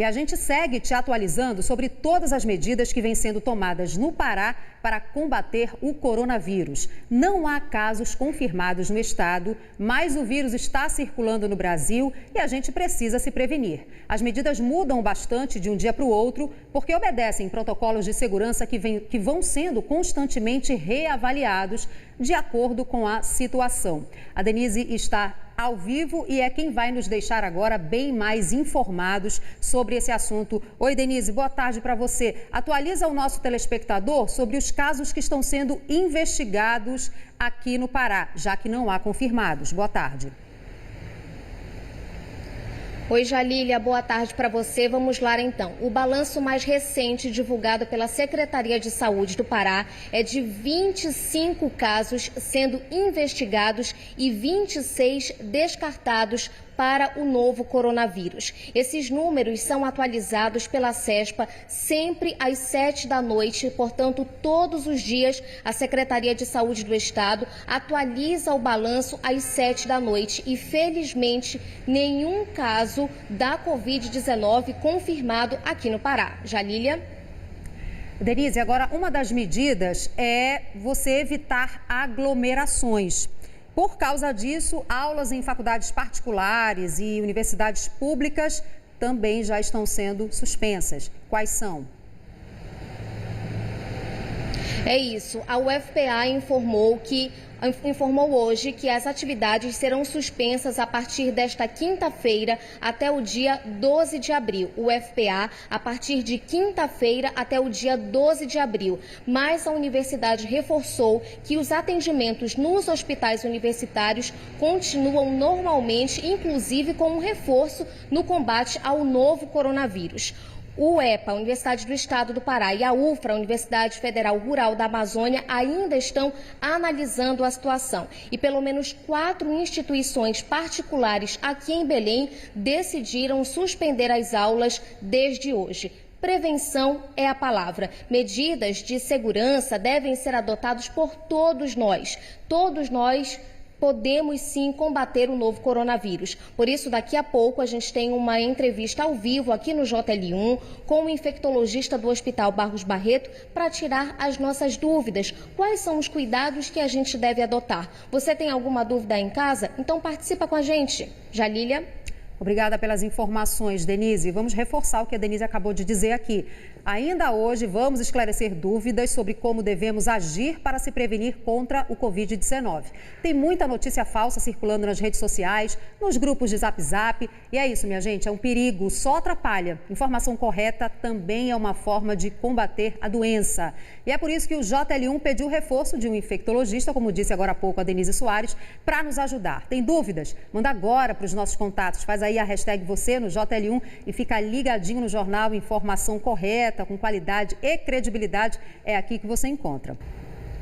E a gente segue te atualizando sobre todas as medidas que vêm sendo tomadas no Pará para combater o coronavírus. Não há casos confirmados no estado, mas o vírus está circulando no Brasil e a gente precisa se prevenir. As medidas mudam bastante de um dia para o outro porque obedecem protocolos de segurança que vão sendo constantemente reavaliados de acordo com a situação. A Denise está ao vivo e é quem vai nos deixar agora bem mais informados sobre esse assunto. Oi, Denise, boa tarde para você. Atualiza o nosso telespectador sobre os casos que estão sendo investigados aqui no Pará, já que não há confirmados. Boa tarde. Oi, Jalília, boa tarde para você. Vamos lá então. O balanço mais recente divulgado pela Secretaria de Saúde do Pará é de 25 casos sendo investigados e 26 descartados para o novo coronavírus. Esses números são atualizados pela CESPA sempre às 7 da noite, portanto, todos os dias a Secretaria de Saúde do Estado atualiza o balanço às 7 da noite e, felizmente, nenhum caso da Covid-19 confirmado aqui no Pará. Jalília? Denise, agora uma das medidas é você evitar aglomerações. Por causa disso, aulas em faculdades particulares e universidades públicas também já estão sendo suspensas. Quais são? É isso. A UFPA informou hoje que as atividades serão suspensas a partir desta quinta-feira até o dia 12 de abril. O UFPA a partir de quinta-feira até o dia 12 de abril. Mas a universidade reforçou que os atendimentos nos hospitais universitários continuam normalmente, inclusive com um reforço no combate ao novo coronavírus. O EPA, a Universidade do Estado do Pará, e a UFRA, a Universidade Federal Rural da Amazônia, ainda estão analisando a situação. E pelo menos 4 instituições particulares aqui em Belém decidiram suspender as aulas desde hoje. Prevenção é a palavra. Medidas de segurança devem ser adotadas por todos nós. Todos nós podemos sim combater o novo coronavírus. Por isso, daqui a pouco a gente tem uma entrevista ao vivo aqui no JL1 com o infectologista do Hospital Barros Barreto para tirar as nossas dúvidas. Quais são os cuidados que a gente deve adotar? Você tem alguma dúvida em casa? Então participa com a gente. Jalília? Obrigada pelas informações, Denise. Vamos reforçar o que a Denise acabou de dizer aqui. Ainda hoje vamos esclarecer dúvidas sobre como devemos agir para se prevenir contra o Covid-19. Tem muita notícia falsa circulando nas redes sociais, nos grupos de Zap. E é isso, minha gente, é um perigo, só atrapalha. Informação correta também é uma forma de combater a doença. E é por isso que o JL1 pediu o reforço de um infectologista, como disse agora há pouco a Denise Soares, para nos ajudar. Tem dúvidas? Manda agora para os nossos contatos. Faz aí a hashtag você no JL1 e fica ligadinho no jornal. Informação correta, com qualidade e credibilidade, é aqui que você encontra.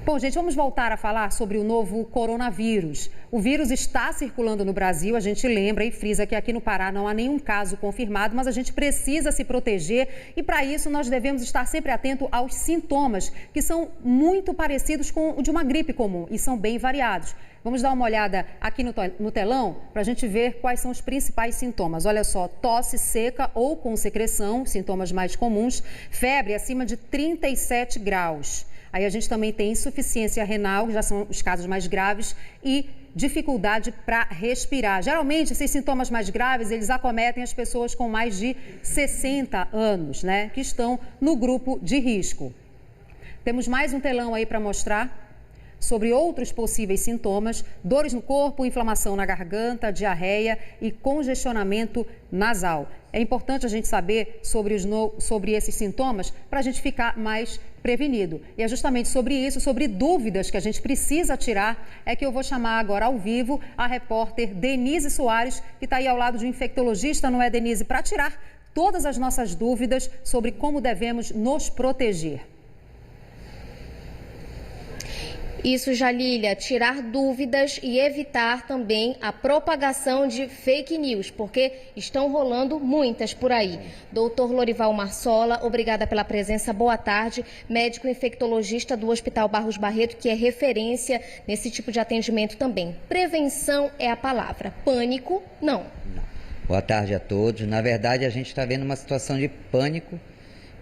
Bom, gente, vamos voltar a falar sobre o novo coronavírus. O vírus está circulando no Brasil, a gente lembra e frisa que aqui no Pará não há nenhum caso confirmado, mas a gente precisa se proteger e, para isso, nós devemos estar sempre atento aos sintomas, que são muito parecidos com o de uma gripe comum e são bem variados. Vamos dar uma olhada aqui no telão para a gente ver quais são os principais sintomas. Olha só, tosse seca ou com secreção, sintomas mais comuns, febre acima de 37 graus. Aí a gente também tem insuficiência renal, que já são os casos mais graves, e dificuldade para respirar. Geralmente, esses sintomas mais graves, eles acometem as pessoas com mais de 60 anos, né, que estão no grupo de risco. Temos mais um telão aí para mostrar sobre outros possíveis sintomas: dores no corpo, inflamação na garganta, diarreia e congestionamento nasal. É importante a gente saber sobre esses sintomas para a gente ficar mais prevenido. E é justamente sobre isso, sobre dúvidas que a gente precisa tirar, é que eu vou chamar agora ao vivo a repórter Denise Soares, que está aí ao lado de um infectologista, não é, Denise? Para tirar todas as nossas dúvidas sobre como devemos nos proteger. Isso, Jalília, tirar dúvidas e evitar também a propagação de fake news, porque estão rolando muitas por aí. Doutor Lorival Marsola, obrigada pela presença, boa tarde. Médico infectologista do Hospital Barros Barreto, que é referência nesse tipo de atendimento também. Prevenção é a palavra, pânico, não. Boa tarde a todos. Na verdade, a gente está vendo uma situação de pânico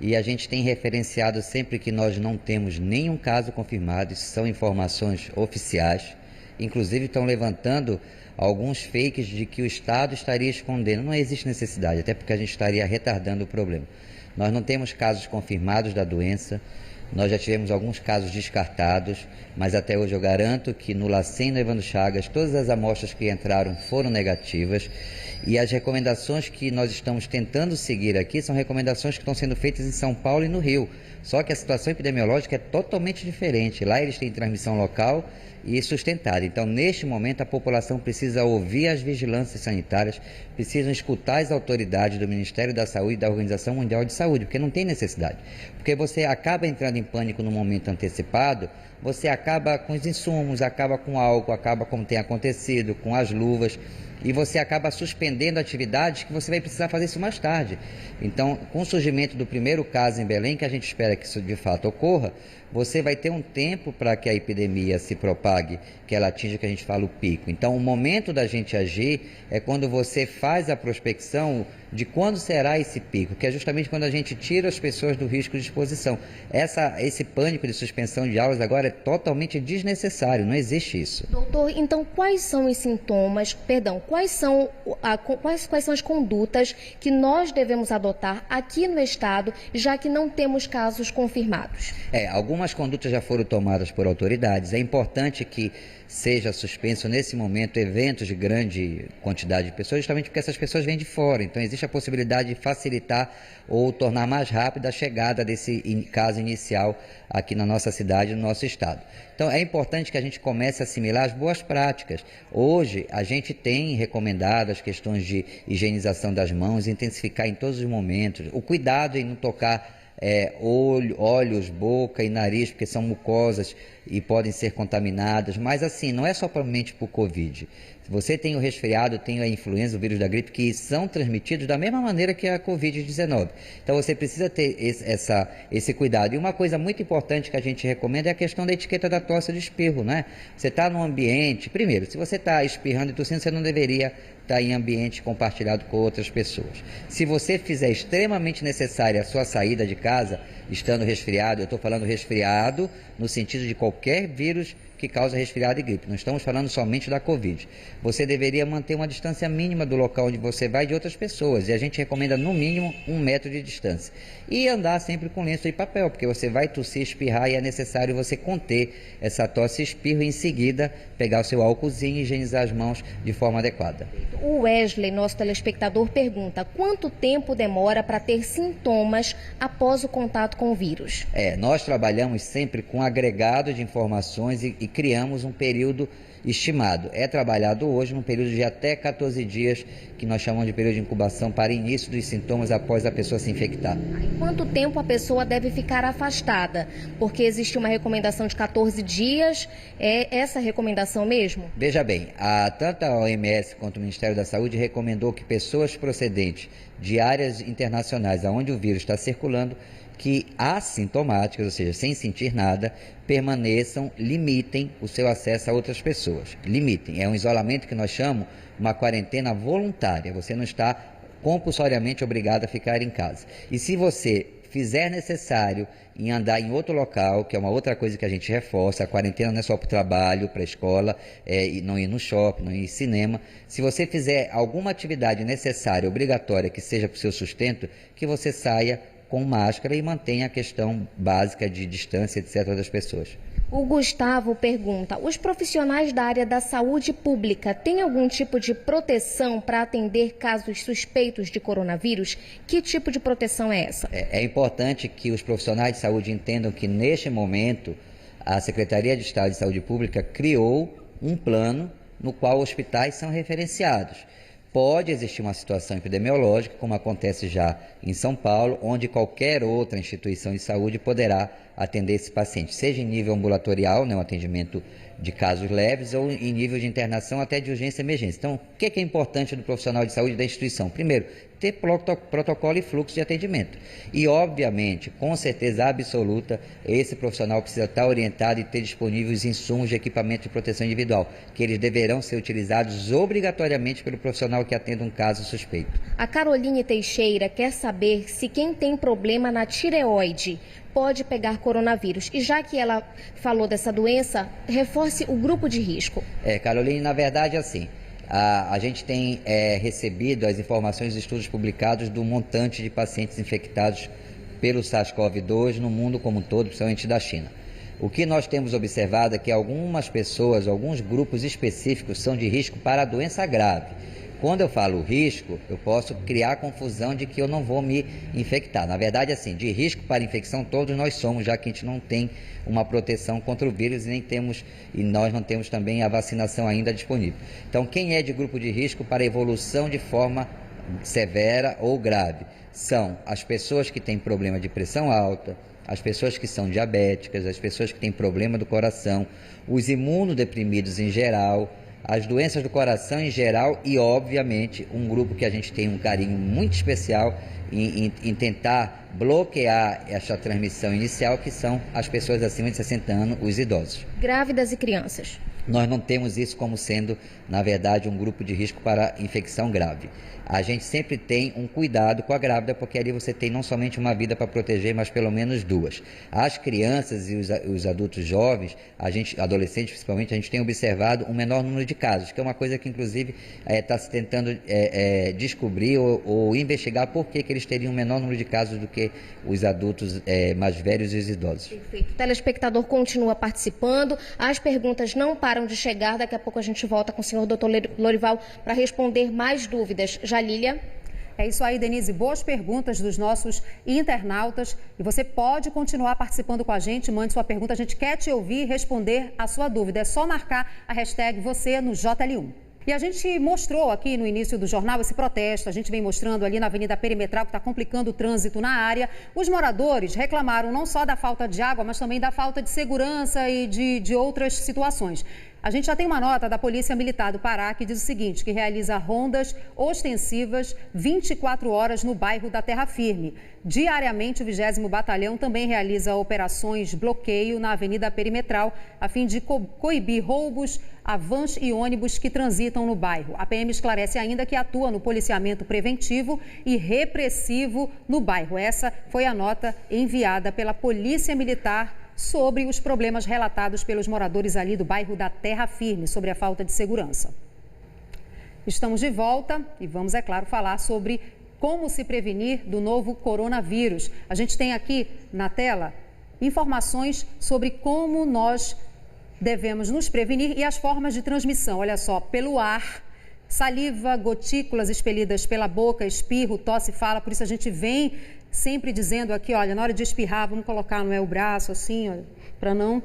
e a gente tem referenciado sempre que nós não temos nenhum caso confirmado. Isso são informações oficiais. Inclusive, estão levantando alguns fakes de que o Estado estaria escondendo. Não existe necessidade, até porque a gente estaria retardando o problema. Nós não temos casos confirmados da doença. Nós já tivemos alguns casos descartados, mas até hoje eu garanto que no LACEN e no Evandro Chagas, todas as amostras que entraram foram negativas e as recomendações que nós estamos tentando seguir aqui são recomendações que estão sendo feitas em São Paulo e no Rio. Só que a situação epidemiológica é totalmente diferente. Lá eles têm transmissão local e sustentada. Então, neste momento, a população precisa ouvir as vigilâncias sanitárias, precisam escutar as autoridades do Ministério da Saúde e da Organização Mundial de Saúde, porque não tem necessidade. Porque você acaba entrando em pânico no momento antecipado, você acaba com os insumos, acaba com álcool, acaba como tem acontecido, com as luvas, e você acaba suspendendo atividades que você vai precisar fazer isso mais tarde. Então, com o surgimento do primeiro caso em Belém, que a gente espera que isso de fato ocorra, você vai ter um tempo para que a epidemia se propague, que ela atinja, que a gente fala, o pico. Então, o momento da gente agir é quando você faz a prospecção de quando será esse pico, que é justamente quando a gente tira as pessoas do risco de exposição. Esse pânico de suspensão de aulas agora é totalmente desnecessário, não existe isso. Doutor, então quais são os sintomas, quais são as condutas que nós devemos adotar aqui no estado, já que não temos casos confirmados? Algumas condutas já foram tomadas por autoridades. É importante que seja suspenso nesse momento eventos de grande quantidade de pessoas, justamente porque essas pessoas vêm de fora. Então existe a possibilidade de facilitar ou tornar mais rápida a chegada desse caso inicial aqui na nossa cidade, no nosso estado. Então é importante que a gente comece a assimilar as boas práticas. Hoje a gente tem recomendado as questões de higienização das mãos, intensificar em todos os momentos, o cuidado em não tocar olhos, boca e nariz, porque são mucosas e podem ser contaminadas, mas assim, não é somente por Covid. Se você tem o resfriado, tem a influenza, o vírus da gripe, que são transmitidos da mesma maneira que a Covid-19. Então você precisa ter esse cuidado. E uma coisa muito importante que a gente recomenda é a questão da etiqueta da tosse e do espirro, né? Você está num ambiente, primeiro, se você está espirrando e tossindo, você não deveria estar em ambiente compartilhado com outras pessoas. Se você fizer extremamente necessária a sua saída de casa, estando resfriado, eu estou falando resfriado no sentido de qualquer vírus que causa resfriado e gripe, não estamos falando somente da Covid. Você deveria manter uma distância mínima do local onde você vai de outras pessoas, e a gente recomenda no mínimo 1 metro de distância. E andar sempre com lenço e papel, porque você vai tossir, espirrar e é necessário você conter essa tosse e espirro e em seguida pegar o seu álcoolzinho e higienizar as mãos de forma adequada. O Wesley, nosso telespectador, pergunta: quanto tempo demora para ter sintomas após o contato com o vírus? Nós trabalhamos sempre com agregado de informações e criamos um período estimado. É trabalhado hoje num período de até 14 dias, que nós chamamos de período de incubação para início dos sintomas após a pessoa se infectar. Em quanto tempo a pessoa deve ficar afastada? Porque existe uma recomendação de 14 dias, é essa recomendação mesmo? Veja bem, tanto a OMS quanto o Ministério da Saúde recomendou que pessoas procedentes de áreas internacionais onde o vírus está circulando, que assintomáticas, ou seja, sem sentir nada, permaneçam, limitem o seu acesso a outras pessoas. Limitem. É um isolamento que nós chamamos uma quarentena voluntária. Você não está compulsoriamente obrigado a ficar em casa. E se você fizer necessário em andar em outro local, que é uma outra coisa que a gente reforça, a quarentena não é só para o trabalho, para a escola, e não ir no shopping, não ir no cinema. Se você fizer alguma atividade necessária, obrigatória, que seja para o seu sustento, que você saia com máscara e mantenha a questão básica de distância, etc., das pessoas. O Gustavo pergunta: os profissionais da área da saúde pública têm algum tipo de proteção para atender casos suspeitos de coronavírus? Que tipo de proteção é essa? É importante que os profissionais de saúde entendam que, neste momento, a Secretaria de Estado de Saúde Pública criou um plano no qual hospitais são referenciados. Pode existir uma situação epidemiológica, como acontece já em São Paulo, onde qualquer outra instituição de saúde poderá atender esse paciente, seja em nível ambulatorial, né, um atendimento de casos leves, ou em nível de internação até de urgência e emergência. Então, o que é importante do profissional de saúde da instituição? Primeiro, ter protocolo e fluxo de atendimento. E, obviamente, com certeza absoluta, esse profissional precisa estar orientado e ter disponíveis insumos de equipamento de proteção individual, que eles deverão ser utilizados obrigatoriamente pelo profissional que atenda um caso suspeito. A Caroline Teixeira quer saber se quem tem problema na tireoide pode pegar coronavírus. E já que ela falou dessa doença, reforce o grupo de risco. Caroline, na verdade, assim, a gente tem recebido as informações dos estudos publicados do montante de pacientes infectados pelo SARS-CoV-2 no mundo como um todo, principalmente da China. O que nós temos observado é que algumas pessoas, alguns grupos específicos são de risco para a doença grave. Quando eu falo risco, eu posso criar a confusão de que eu não vou me infectar. Na verdade, assim, de risco para infecção todos nós somos, já que a gente não tem uma proteção contra o vírus e nós não temos também a vacinação ainda disponível. Então, quem é de grupo de risco para evolução de forma severa ou grave? São as pessoas que têm problema de pressão alta, as pessoas que são diabéticas, as pessoas que têm problema do coração, os imunodeprimidos em geral, as doenças do coração em geral e, obviamente, um grupo que a gente tem um carinho muito especial em tentar bloquear essa transmissão inicial, que são as pessoas acima de 60 anos, os idosos. Grávidas e crianças. Nós não temos isso como sendo, na verdade, um grupo de risco para infecção grave. A gente sempre tem um cuidado com a grávida, porque ali você tem não somente uma vida para proteger, mas pelo menos duas. As crianças e os adultos jovens, adolescentes principalmente, a gente tem observado um menor número de casos, que é uma coisa que, inclusive, está se tentando descobrir ou investigar por que eles teriam um menor número de casos do que os adultos mais velhos e os idosos. Perfeito. O telespectador continua participando, as perguntas não param de chegar, daqui a pouco a gente volta com o senhor Dr. Lorival para responder mais dúvidas. Lília? É isso aí, Denise. Boas perguntas dos nossos internautas. E você pode continuar participando com a gente. Mande sua pergunta. A gente quer te ouvir e responder a sua dúvida. É só marcar a hashtag você no JL1. E a gente mostrou aqui no início do jornal esse protesto. A gente vem mostrando ali na Avenida Perimetral, que está complicando o trânsito na área. Os moradores reclamaram não só da falta de água, mas também da falta de segurança e de outras situações. A gente já tem uma nota da Polícia Militar do Pará que diz o seguinte, que realiza rondas ostensivas 24 horas no bairro da Terra Firme. Diariamente, o 20º Batalhão também realiza operações bloqueio na Avenida Perimetral, a fim de coibir roubos a vans e ônibus que transitam no bairro. A PM esclarece ainda que atua no policiamento preventivo e repressivo no bairro. Essa foi a nota enviada pela Polícia Militar sobre os problemas relatados pelos moradores ali do bairro da Terra Firme, sobre a falta de segurança. Estamos de volta e vamos, é claro, falar sobre como se prevenir do novo coronavírus. A gente tem aqui na tela informações sobre como nós devemos nos prevenir e as formas de transmissão. Olha só, pelo ar, saliva, gotículas expelidas pela boca, espirro, tosse, fala, por isso a gente vem sempre dizendo aqui, olha, na hora de espirrar, vamos colocar o braço assim, para não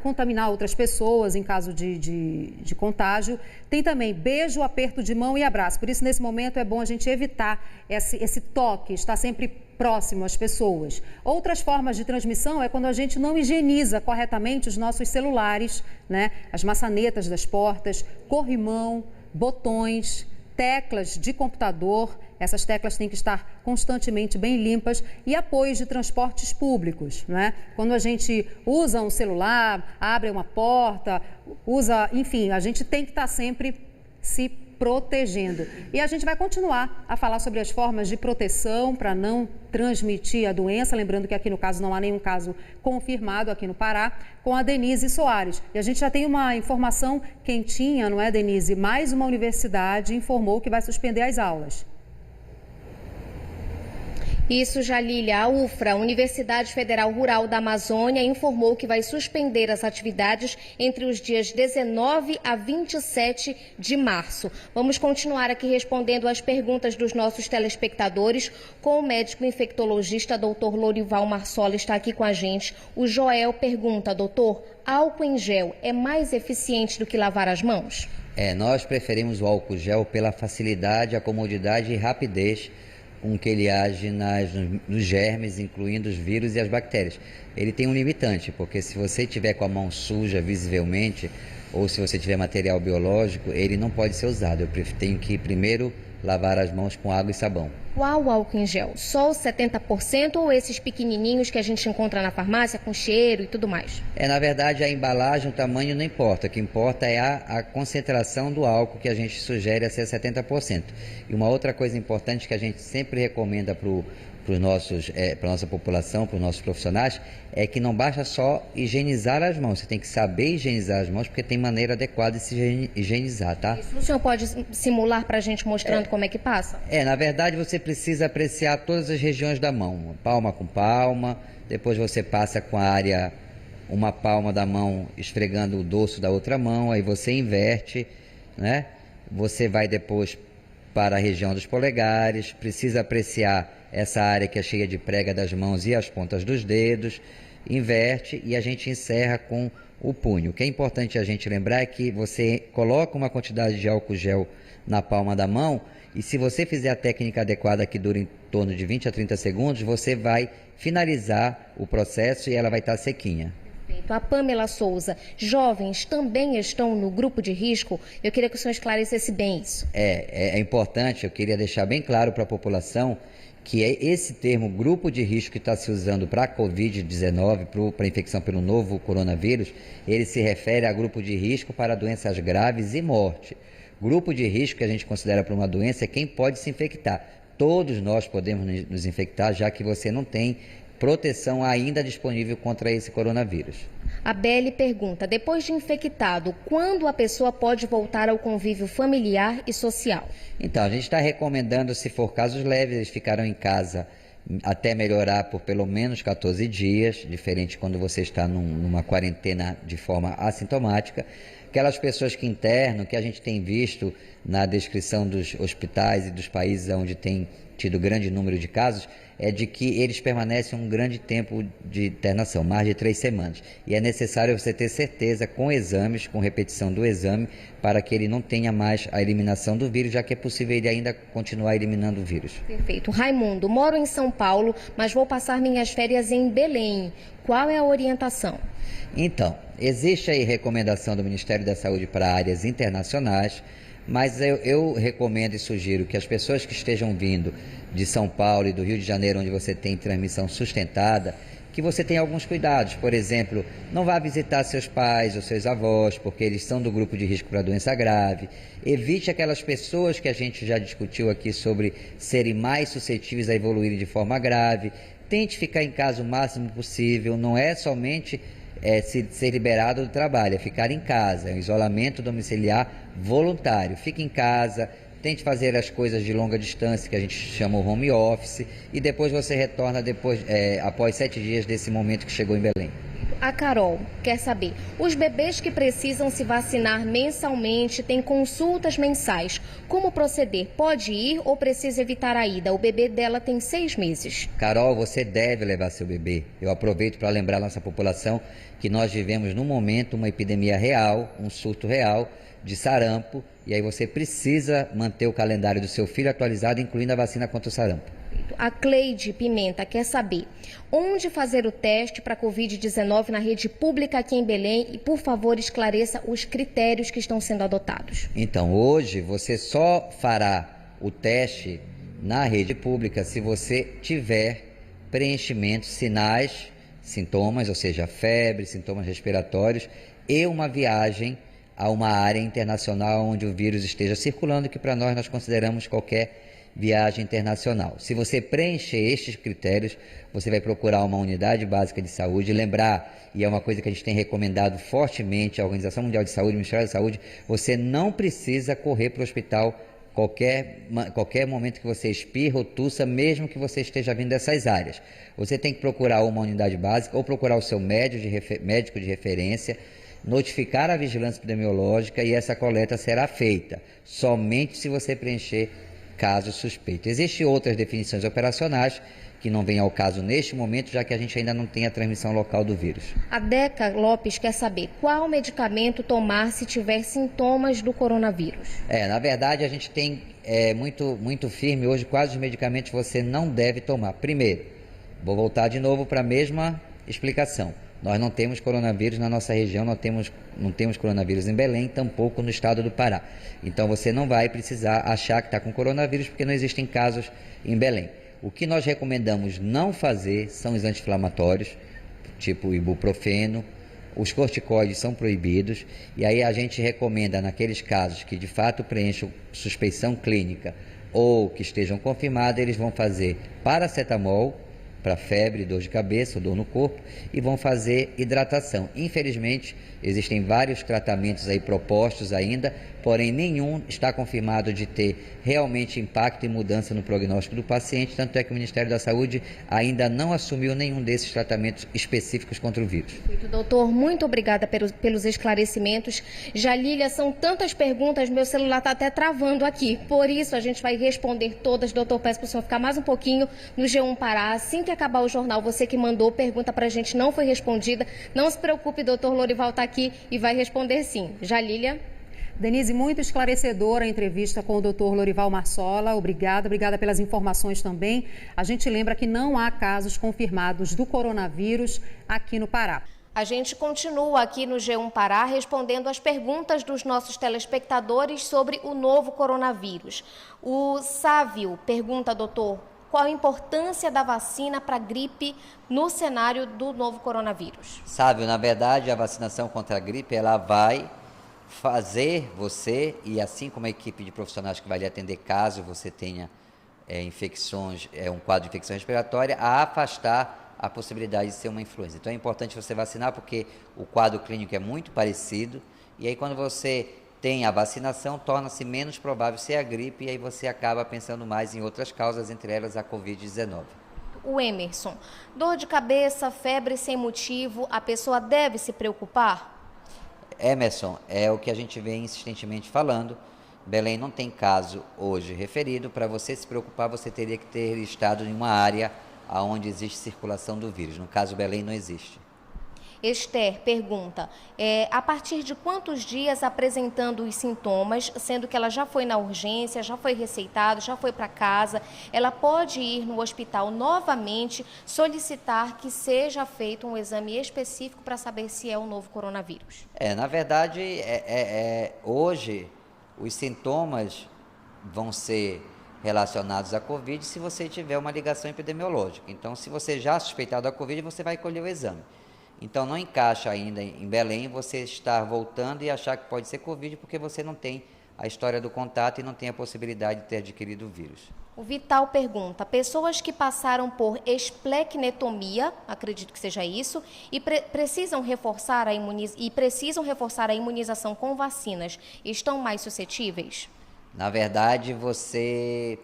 contaminar outras pessoas em caso de contágio. Tem também beijo, aperto de mão e abraço. Por isso, nesse momento, é bom a gente evitar esse toque, estar sempre próximo às pessoas. Outras formas de transmissão é quando a gente não higieniza corretamente os nossos celulares, né? As maçanetas das portas, corrimão, botões, teclas de computador. Essas teclas têm que estar constantemente bem limpas e apoios de transportes públicos, né? Quando a gente usa um celular, abre uma porta, enfim, a gente tem que estar sempre se protegendo. E a gente vai continuar a falar sobre as formas de proteção para não transmitir a doença, lembrando que aqui no caso não há nenhum caso confirmado aqui no Pará, com a Denise Soares. E a gente já tem uma informação quentinha, não é, Denise? Mais uma universidade informou que vai suspender as aulas. Isso, Jalília. A UFRA, Universidade Federal Rural da Amazônia, informou que vai suspender as atividades entre os dias 19 a 27 de março. Vamos continuar aqui respondendo às perguntas dos nossos telespectadores com o médico infectologista Dr. Lorival Marsola, está aqui com a gente. O Joel pergunta, doutor, álcool em gel é mais eficiente do que lavar as mãos? Nós preferimos o álcool gel pela facilidade, a comodidade e rapidez com que ele age nos germes, incluindo os vírus e as bactérias. Ele tem um limitante, porque se você tiver com a mão suja visivelmente, ou se você tiver material biológico, ele não pode ser usado. Eu tenho que primeiro lavar as mãos com água e sabão. Qual o álcool em gel? Só os 70% ou esses pequenininhos que a gente encontra na farmácia com cheiro e tudo mais? Na verdade, a embalagem, o tamanho não importa. O que importa é a concentração do álcool que a gente sugere a ser 70%. E uma outra coisa importante que a gente sempre recomenda para a nossa população, para os nossos profissionais, é que não basta só higienizar as mãos. Você tem que saber higienizar as mãos, porque tem maneira adequada de se higienizar, tá? Isso o senhor pode simular para a gente mostrando como é que passa? Na verdade, você precisa apreciar todas as regiões da mão, palma com palma, depois você passa com a área, uma palma da mão esfregando o dorso da outra mão, aí você inverte, né? Você vai depois para a região dos polegares, precisa apreciar essa área que é cheia de prega das mãos e as pontas dos dedos, inverte e a gente encerra com o punho. O que é importante a gente lembrar é que você coloca uma quantidade de álcool gel na palma da mão e se você fizer a técnica adequada que dura em torno de 20 a 30 segundos, você vai finalizar o processo e ela vai estar sequinha. A Pamela Souza, jovens também estão no grupo de risco? Eu queria que o senhor esclarecesse bem isso. É importante, eu queria deixar bem claro para a população que esse termo grupo de risco que está se usando para a Covid-19, para a infecção pelo novo coronavírus, ele se refere a grupo de risco para doenças graves e morte. Grupo de risco que a gente considera para uma doença é quem pode se infectar. Todos nós podemos nos infectar, já que você não tem proteção ainda disponível contra esse coronavírus. A Beli pergunta, depois de infectado, quando a pessoa pode voltar ao convívio familiar e social? Então, a gente está recomendando, se for casos leves, eles ficarão em casa até melhorar por pelo menos 14 dias, diferente quando você está numa quarentena de forma assintomática. Aquelas pessoas que internam, que a gente tem visto na descrição dos hospitais e dos países onde tem tido grande número de casos, é de que eles permanecem um grande tempo de internação, mais de 3 semanas. E é necessário você ter certeza com exames, com repetição do exame, para que ele não tenha mais a eliminação do vírus, já que é possível ele ainda continuar eliminando o vírus. Perfeito. Raimundo, moro em São Paulo, mas vou passar minhas férias em Belém. Qual é a orientação? Então, existe aí recomendação do Ministério da Saúde para áreas internacionais, mas eu recomendo e sugiro que as pessoas que estejam vindo de São Paulo e do Rio de Janeiro, onde você tem transmissão sustentada, que você tenha alguns cuidados. Por exemplo, não vá visitar seus pais ou seus avós, porque eles são do grupo de risco para doença grave. Evite aquelas pessoas que a gente já discutiu aqui sobre serem mais suscetíveis a evoluírem de forma grave. Tente ficar em casa o máximo possível, não é somente ser liberado do trabalho, é ficar em casa, é um isolamento domiciliar voluntário. Fique em casa, tente fazer as coisas de longa distância, que a gente chama o home office, e depois você retorna após 7 dias desse momento que chegou em Belém. A Carol quer saber, os bebês que precisam se vacinar mensalmente têm consultas mensais. Como proceder? Pode ir ou precisa evitar a ida? O bebê dela tem 6 meses. Carol, você deve levar seu bebê. Eu aproveito para lembrar a nossa população que nós vivemos num momento uma epidemia real, um surto real de sarampo, e aí você precisa manter o calendário do seu filho atualizado, incluindo a vacina contra o sarampo. A Cleide Pimenta quer saber onde fazer o teste para a Covid-19 na rede pública aqui em Belém e, por favor, esclareça os critérios que estão sendo adotados. Então, hoje você só fará o teste na rede pública se você tiver preenchimento, sinais, sintomas, ou seja, febre, sintomas respiratórios e uma viagem a uma área internacional onde o vírus esteja circulando, que para nós consideramos qualquer viagem internacional. Se você preencher estes critérios, você vai procurar uma unidade básica de saúde. Lembrar, e é uma coisa que a gente tem recomendado fortemente, a Organização Mundial de Saúde, o Ministério da Saúde, você não precisa correr para o hospital qualquer momento que você espirra ou tussa, mesmo que você esteja vindo dessas áreas. Você tem que procurar uma unidade básica ou procurar o seu médico de referência, notificar a vigilância epidemiológica, e essa coleta será feita somente se você preencher caso suspeito. Existem outras definições operacionais que não vem ao caso neste momento, já que a gente ainda não tem a transmissão local do vírus. A Deca Lopes quer saber qual medicamento tomar se tiver sintomas do coronavírus. Na verdade, a gente tem muito firme hoje quais os medicamentos você não deve tomar. Primeiro, vou voltar de novo para a mesma explicação. Nós não temos coronavírus na nossa região, não temos coronavírus em Belém, tampouco no estado do Pará. Então você não vai precisar achar que está com coronavírus, porque não existem casos em Belém. O que nós recomendamos não fazer são os anti-inflamatórios, tipo ibuprofeno, os corticoides são proibidos, e aí a gente recomenda naqueles casos que de fato preencham suspeição clínica ou que estejam confirmados, eles vão fazer paracetamol para febre, dor de cabeça, dor no corpo, e vão fazer hidratação. Infelizmente, existem vários tratamentos aí propostos ainda, porém nenhum está confirmado de ter realmente impacto e mudança no prognóstico do paciente, tanto é que o Ministério da Saúde ainda não assumiu nenhum desses tratamentos específicos contra o vírus. Doutor, muito obrigada pelos esclarecimentos. Jalília, são tantas perguntas, meu celular está até travando aqui, por isso a gente vai responder todas. Doutor, peço para o senhor ficar mais um pouquinho no G1 Pará. Assim que acabar o jornal, você que mandou pergunta para a gente não foi respondida, não se preocupe, doutor Lorival está aqui e vai responder sim. Jalília? Denise, muito esclarecedora a entrevista com o doutor Lorival Marsola. Obrigada pelas informações também. A gente lembra que não há casos confirmados do coronavírus aqui no Pará. A gente continua aqui no G1 Pará respondendo as perguntas dos nossos telespectadores sobre o novo coronavírus. O Sávio pergunta, doutor, qual a importância da vacina para a gripe no cenário do novo coronavírus? Sávio, na verdade, a vacinação contra a gripe, ela vai fazer você, e assim como a equipe de profissionais que vai lhe atender caso você tenha infecções, um quadro de infecção respiratória, a afastar a possibilidade de ser uma influenza. Então é importante você vacinar porque o quadro clínico é muito parecido, e aí quando você tem a vacinação, torna-se menos provável ser a gripe, e aí você acaba pensando mais em outras causas, entre elas a Covid-19. O Emerson, dor de cabeça, febre sem motivo, a pessoa deve se preocupar? Emerson, é o que a gente vem insistentemente falando. Belém não tem caso hoje referido. Para você se preocupar, você teria que ter estado em uma área onde existe circulação do vírus. No caso, Belém não existe. Esther pergunta, a partir de quantos dias apresentando os sintomas, sendo que ela já foi na urgência, já foi receitado, já foi para casa, ela pode ir no hospital novamente solicitar que seja feito um exame específico para saber se é o novo coronavírus? Na verdade, hoje os sintomas vão ser relacionados à Covid se você tiver uma ligação epidemiológica. Então, se você já suspeitar da Covid, você vai colher o exame. Então, não encaixa ainda em Belém você estar voltando e achar que pode ser Covid, porque você não tem a história do contato e não tem a possibilidade de ter adquirido o vírus. O Vital pergunta, pessoas que passaram por esplenectomia, acredito que seja isso, e precisam reforçar a imunização com vacinas, estão mais suscetíveis? Na verdade, você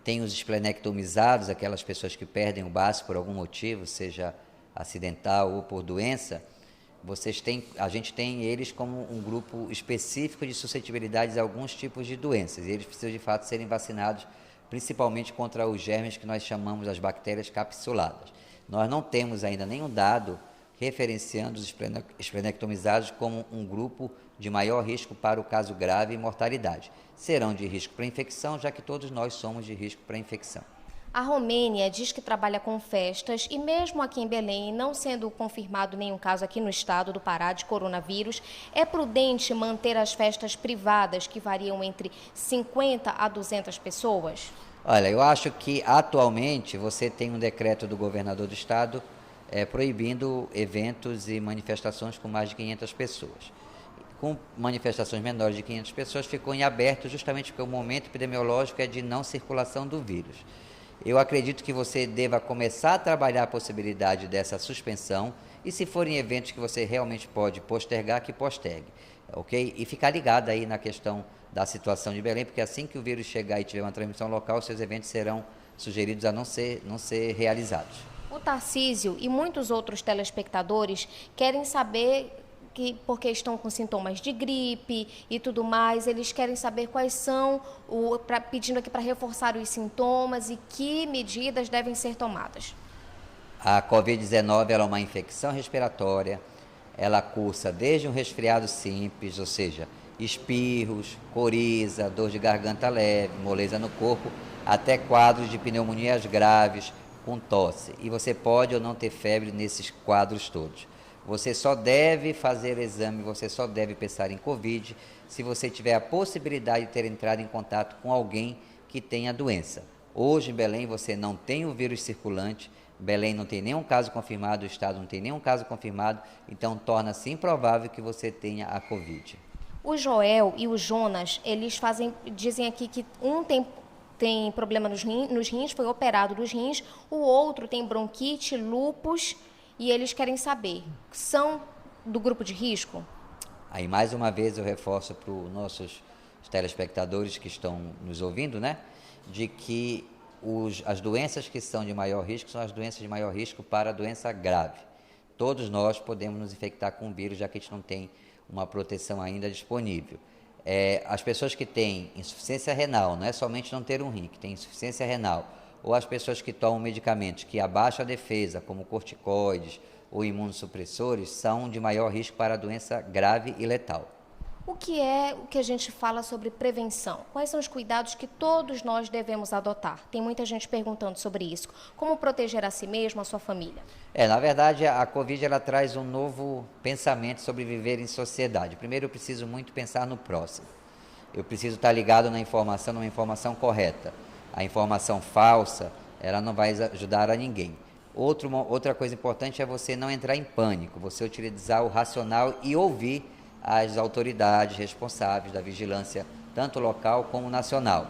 tem os esplenectomizados, aquelas pessoas que perdem o baço por algum motivo, seja acidental ou por doença, a gente tem eles como um grupo específico de suscetibilidades a alguns tipos de doenças. E eles precisam, de fato, serem vacinados, principalmente contra os germes que nós chamamos as bactérias capsuladas. Nós não temos ainda nenhum dado referenciando os esplenectomizados como um grupo de maior risco para o caso grave e mortalidade. Serão de risco para infecção, já que todos nós somos de risco para infecção. A Romênia diz que trabalha com festas e mesmo aqui em Belém, não sendo confirmado nenhum caso aqui no estado do Pará de coronavírus, é prudente manter as festas privadas que variam entre 50 a 200 pessoas? Olha, eu acho que atualmente você tem um decreto do governador do estado proibindo eventos e manifestações com mais de 500 pessoas. Com manifestações menores de 500 pessoas ficou em aberto justamente porque o momento epidemiológico é de não circulação do vírus. Eu acredito que você deva começar a trabalhar a possibilidade dessa suspensão e se forem eventos que você realmente pode postergar, que postergue, ok? E ficar ligado aí na questão da situação de Belém, porque assim que o vírus chegar e tiver uma transmissão local, seus eventos serão sugeridos a não ser realizados. O Tarcísio e muitos outros telespectadores querem saber porque estão com sintomas de gripe e tudo mais. Eles querem saber quais são, pedindo aqui para reforçar os sintomas e que medidas devem ser tomadas. A Covid-19 é uma infecção respiratória, ela cursa desde um resfriado simples, ou seja, espirros, coriza, dor de garganta leve, moleza no corpo, até quadros de pneumonias graves com tosse. E você pode ou não ter febre nesses quadros todos. Você só deve fazer exame, você só deve pensar em Covid se você tiver a possibilidade de ter entrado em contato com alguém que tenha a doença. Hoje em Belém você não tem o vírus circulante, Belém não tem nenhum caso confirmado, o estado não tem nenhum caso confirmado, então torna-se improvável que você tenha a Covid. O Joel e o Jonas, eles dizem aqui que um tem problema nos rins, foi operado dos rins, o outro tem bronquite, lúpus, e eles querem saber, são do grupo de risco? Aí mais uma vez eu reforço para os nossos telespectadores que estão nos ouvindo, né, de que as doenças que são de maior risco são as doenças de maior risco para a doença grave. Todos nós podemos nos infectar com o vírus, já que a gente não tem uma proteção ainda disponível. As pessoas que têm insuficiência renal, não é somente não ter um rim, que tem insuficiência renal, ou as pessoas que tomam medicamentos que abaixam a defesa, como corticoides ou imunossupressores, são de maior risco para a doença grave e letal. O que é o que a gente fala sobre prevenção? Quais são os cuidados que todos nós devemos adotar? Tem muita gente perguntando sobre isso. Como proteger a si mesmo, a sua família? Na verdade, a Covid ela traz um novo pensamento sobre viver em sociedade. Primeiro, eu preciso muito pensar no próximo. Eu preciso estar ligado na informação, numa informação correta. A informação falsa, ela não vai ajudar a ninguém. Outra coisa importante é você não entrar em pânico, você utilizar o racional e ouvir as autoridades responsáveis da vigilância, tanto local como nacional.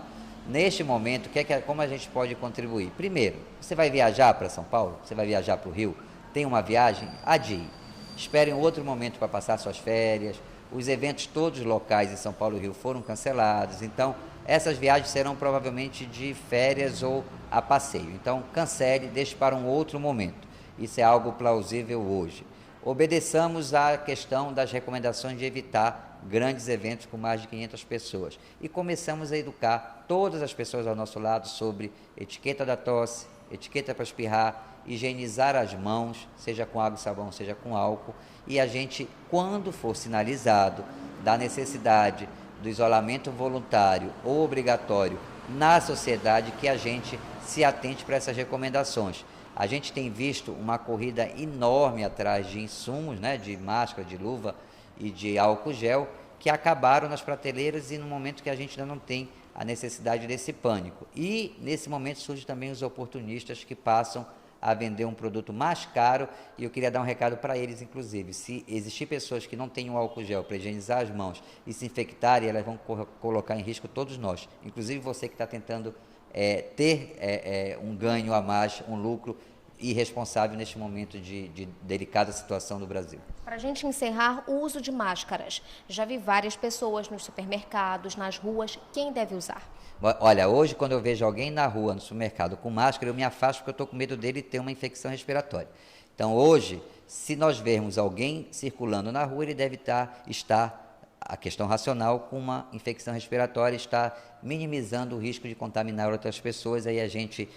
Neste momento, como a gente pode contribuir? Primeiro, você vai viajar para São Paulo? Você vai viajar para o Rio? Tem uma viagem? Adie. Espere um outro momento para passar suas férias. Os eventos todos locais em São Paulo e Rio foram cancelados, então essas viagens serão provavelmente de férias ou a passeio. Então cancele, deixe para um outro momento. Isso é algo plausível hoje. Obedeçamos à questão das recomendações de evitar grandes eventos com mais de 500 pessoas. E começamos a educar todas as pessoas ao nosso lado sobre etiqueta da tosse, etiqueta para espirrar, higienizar as mãos, seja com água e sabão, seja com álcool. E a gente, quando for sinalizado da necessidade do isolamento voluntário ou obrigatório na sociedade, que a gente se atente para essas recomendações. A gente tem visto uma corrida enorme atrás de insumos, né, de máscara, de luva e de álcool gel, que acabaram nas prateleiras e no momento que a gente ainda não tem a necessidade desse pânico. E nesse momento surgem também os oportunistas que passam a vender um produto mais caro, e eu queria dar um recado para eles, inclusive, se existir pessoas que não tenham álcool gel para higienizar as mãos e se infectarem, elas vão colocar em risco todos nós, inclusive você que está tentando ter um ganho a mais, um lucro irresponsável neste momento de delicada situação do Brasil. Para a gente encerrar, o uso de máscaras. Já vi várias pessoas nos supermercados, nas ruas. Quem deve usar? Olha, hoje quando eu vejo alguém na rua, no supermercado, com máscara, eu me afasto porque eu estou com medo dele ter uma infecção respiratória. Então hoje, se nós vermos alguém circulando na rua, ele deve estar a questão racional com uma infecção respiratória, está minimizando o risco de contaminar outras pessoas, aí a gente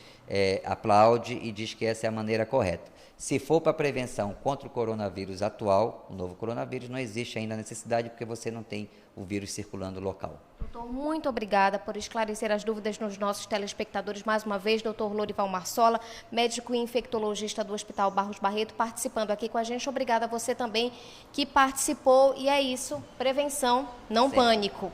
aplaude e diz que essa é a maneira correta. Se for para prevenção contra o coronavírus atual, o novo coronavírus, não existe ainda a necessidade, porque você não tem o vírus circulando local. Doutor, muito obrigada por esclarecer as dúvidas nos nossos telespectadores. Mais uma vez, doutor Lorival Marsola, médico e infectologista do Hospital Barros Barreto, participando aqui com a gente. Obrigada a você também que participou. E é isso, prevenção, não pânico.